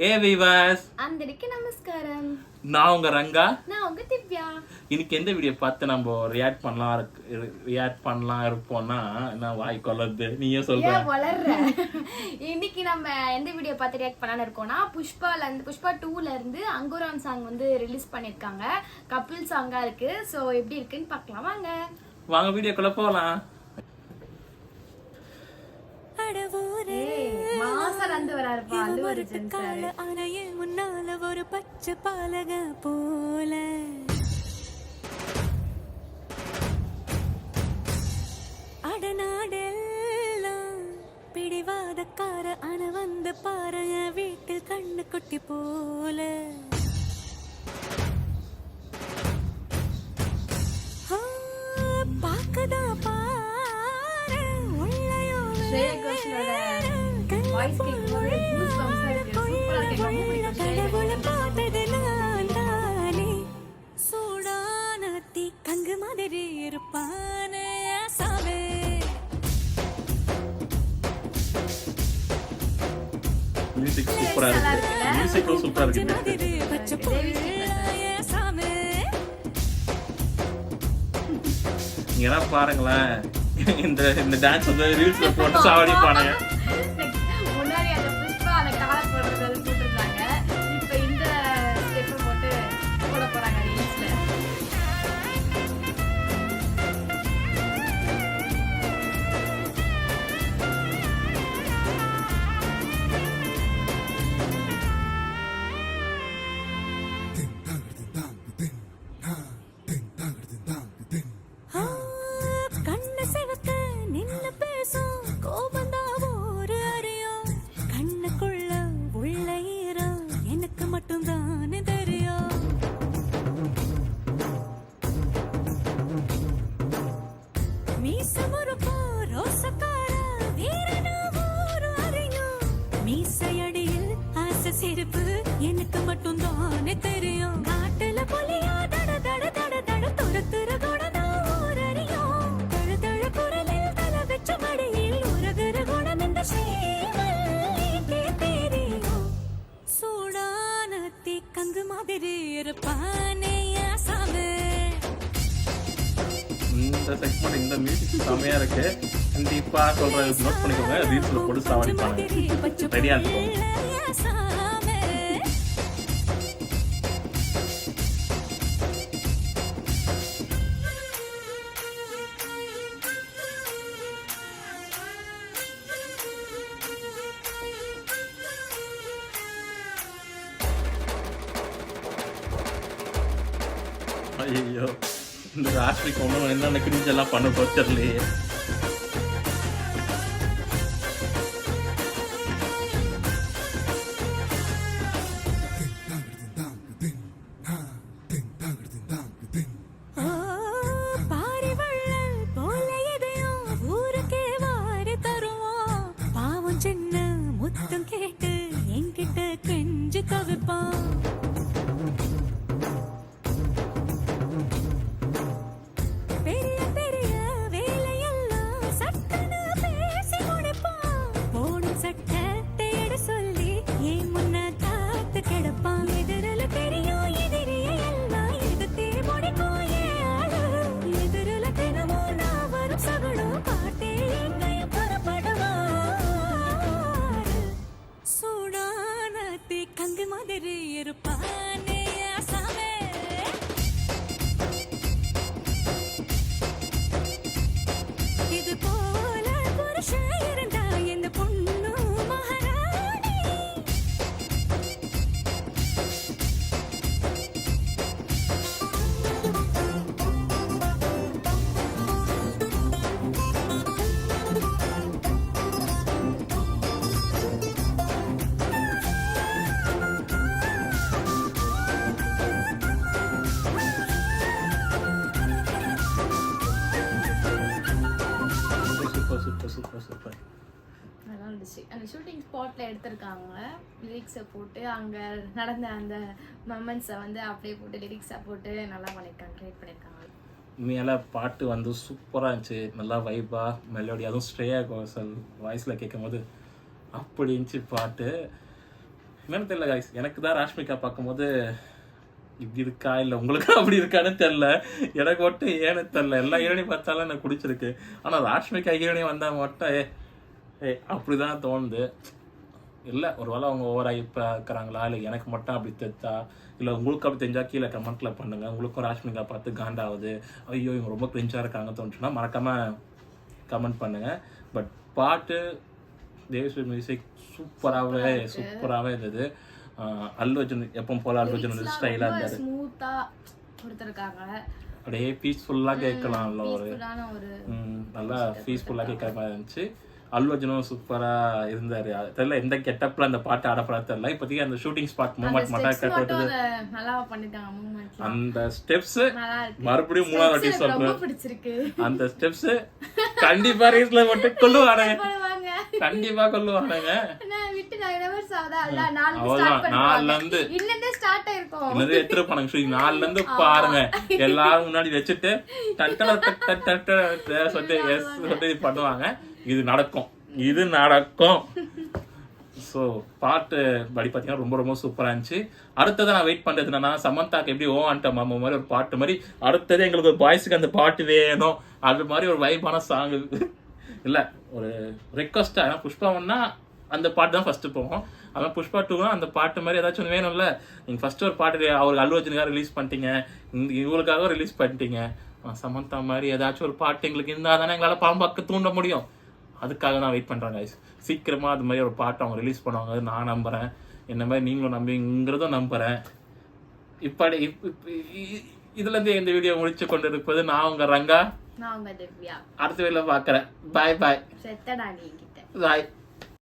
ఏ weavers అందరికీ నమస్కారం. நான் உங்க ரங்கா. நான் உங்க திவ்யா. இன்னைக்கு எந்த வீடியோ பார்த்து நம்ம ரியாக்ட் பண்ணலாம் இருப்போம்னா நான் வாய் கொள்ளது நீயே சொல்ற. வளர்ற இன்னைக்கு நம்ம எந்த வீடியோ பார்த்து ரியாக்ட் பண்ணலாம்னு இருக்கோம்னா புஷ்பா 2ல இருந்து அங்குரான் சாங் வந்து ரிலீஸ் பண்ணிருக்காங்க. கப்பிள் சாங்கா இருக்கு. சோ எப்படி இருக்குன்னு பார்க்கலாம் வாங்க வீடியோக்குள்ள போலாம். முன்னால ஒரு பச்சை பாலக போல அடநாடெல்லாம் பிடிவாதக்கார அன வந்து பாருங்க வீட்டில் கண்ணு குட்டி போல பாக்கதா பாரு உள்ளயோ சூடானத்தி கங்கு மாதிரி இருப்பானே சாவே. மியூசிக் சூப்பரா இருக்கு. நீங்க பாருங்களேன், இந்த டான்ஸ் வந்து ரீல்ஸ்ல போட்டு சாவடிப்பானுங்க. முன்னாடி அந்த புஷ்பா அந்த கால போடுறது போட்டுருந்தாங்க. இப்ப இந்த ஸ்டெப் போட்டு போட போறாங்க ரீல்ஸ்ல. சிரிப்பு எனக்கு மட்டும் தானே தெரியும். காட்டுல புலியா தட தட தட தட துரத்துற கூட நான் ஊரறியும். தழு தழு குரலில் தலை வச்ச மடியில் உருகுற குணம் இந்த சேவல்லிக்கே தெரியும். சூடான தீக்கங்கு மாதிரி இருப்பானே சாவே. இந்த செக்மெண்ட் இந்த மியூசிக் செமையா இருக்கு. கண்டிப்பா சொல்றது நோட் பண்ணிக்கோங்க. ரீல்ஸ்ல போட்டு சாவடிப்பாங்க. ரெடியா இருக்கும். ஐயோ, இந்த ராஷ்டிரிக்கு ஒன்றும் என்னென்ன கிரிஞ்சு எல்லாம் பண்ண போச்சர்லையே. சின்ன முத்தம் கேட்டு என்கிட்ட கெஞ்சு தவிப்பான். பெரிய பெரிய வேலையெல்லாம் சட்டன்னு பேசி முடிப்பான். போடும் சட்டத்தை எடு சொல்லி என் முன்ன காத்து கிடப்பான். எதிரில தெரியும் எதிரிய எல்லாம் எதிர்த்தே முடிக்கும் ஏன் ஆளு. எதிரில தினமும் நான் வரும் சகடம் பாட்டே எங்கையும் புறப்படுவான். சூடானத்தி கங்கு மாதிரி இருப்பானே சாவே. இது போல புருஷன் இருந்தா இந்த பொண்ணு மகாராணி. சூப்பர். நல்லா இருந்துச்சு. அந்த ஷூட்டிங் ஸ்பாட்ல எடுத்திருக்காங்க. லிரிக்ஸை போட்டு அங்க நடந்த அந்த மொமெண்ட்ஸை வந்து அப்படியே போட்டு லிரிக்ஸை போட்டு நல்லா பண்ணியிருக்காங்க, கிரியேட் பண்ணியிருக்காங்க. உண்மையால பாட்டு வந்து சூப்பராக இருந்துச்சு. நல்லா வைப்பாக மெலோடி, அதுவும் ஸ்ரேயா கோஷல் வாய்ஸில் கேட்கும் போது அப்படி இருந்துச்சு பாட்டு. என்னன்னு தெரியல guys, எனக்கு தான் ராஷ்மிகா பார்க்கும்போது இப்படி இருக்கா இல்லை உங்களுக்கு அப்படி இருக்கான்னு தெரில. எனக்கு மட்டும் ஏன்னு தெரில. எல்லா ஹீரோனையும் பார்த்தாலும் எனக்கு பிடிச்சிருக்கு. ஆனால் ராஷ்மிகா ஹீரோனையும் வந்தால் மட்டும் அப்படி தான் தோணுது. இல்லை ஒரு வேளை அவங்க ஓவராக இப்போ இருக்கிறாங்களா, இல்லை எனக்கு மட்டும் அப்படி தெரிஞ்சா, இல்லை உங்களுக்கு அப்படி தெரிஞ்சா கீழே கமெண்ட்டில் பண்ணுங்கள். உங்களுக்கும் ராஷ்மிகா பார்த்து காண்டாகுது, ஐயோ இவங்க ரொம்ப கிரிஞ்சாக இருக்காங்க தோணுச்சுன்னா மறக்காமல் கமெண்ட் பண்ணுங்கள். பட் பாட்டு தேவஸ்ரீ மியூசிக் சூப்பராகவே இருந்தது. அல்லு அர்ஜுன் எப்பவும் போல அல்லு அர்ஜுன் ஸ்டைலாக இருந்தார். ஸ்மூத்தா கொடுத்துருக்காங்க. அப்படியே பீஸ்ஃபுல்லாக கேட்கலாம்ல, ஒரு நல்லா பீஸ்ஃபுல்லாக கேட்குற மாதிரி இருந்துச்சு. அல்லு அர்ஜுனும் சூப்பராக இருந்தார். தெரியல எந்த கெட்டப்பில் அந்த பாட்டு ஆடப்படா தெரியல. இப்போதைக்கு அந்த ஷூட்டிங் ஸ்பாட் மூமெண்ட் மட்டும் கட்டுறது, அந்த ஸ்டெப்ஸ் மறுபடியும் 3வது வாட்டி சொல்றேன், அந்த ஸ்டெப்ஸ் கண்டிப்பா ரீஸ்ல மட்டும் கொள்ளுவானுங்க, கண்டிப்பா கொள்ளுவானுங்க. அவ்வளவுதான், 4ல இருந்து இன்னது எடுத்துருப்பானுங்க ஷூட்டிங். 4ல இருந்து பாருங்க, எல்லாரும் முன்னாடி வச்சுட்டு சொல்லி பண்ணுவாங்க. இது நடக்கும். ஸோ பாட்டு படி பார்த்தீங்கன்னா ரொம்ப ரொம்ப சூப்பராக இருந்துச்சு. அடுத்ததான் நான் வெயிட் பண்ணுறது என்னன்னா, சமந்தாக்கு எப்படி ஓவான்ட்ட மாமா மாதிரி ஒரு பாட்டு மாதிரி அடுத்தது எங்களுக்கு ஒரு பாய்ஸுக்கு அந்த பாட்டு வேணும், அது மாதிரி ஒரு வைப்பான சாங் இல்லை, ஒரு ரெக்வஸ்ட்டாக. ஏன்னா புஷ்பா 1னா அந்த பாட்டு தான் ஃபர்ஸ்ட் போவோம், அதான் புஷ்பா 2னா அந்த பாட்டு மாதிரி ஏதாச்சும் ஒன்று வேணும்ல. நீங்கள் ஃபர்ஸ்ட் ஒரு பாட்டு அவருக்கு அல்லு அர்ஜுனுக்காக ரிலீஸ் பண்ணிட்டீங்க, இவங்களுக்காக ரிலீஸ் பண்ணிட்டீங்க, சமந்தா மாதிரி ஏதாச்சும் ஒரு பாட்டு எங்களுக்கு இருந்தால் தானே எங்களால் படம் பார்க்க தூண்ட முடியும். அதுக்காக நான் வெயிட் பண்ணுறேன் guys. சீக்கிரமாக அது மாதிரி ஒரு பாட்டு அவங்க ரிலீஸ் பண்ணுவாங்க நான் நம்புகிறேன். என்ன மாதிரி நீங்களும் நம்பிங்கிறதும் நம்புகிறேன். இப்படி இதுலேருந்து இந்த வீடியோ முடிச்சு கொண்டு இருப்பது நான் உங்கள் ரங்கா, நான் உங்க திவ்யா. அடுத்த வீடியோவில் பார்க்குறேன். பாய்.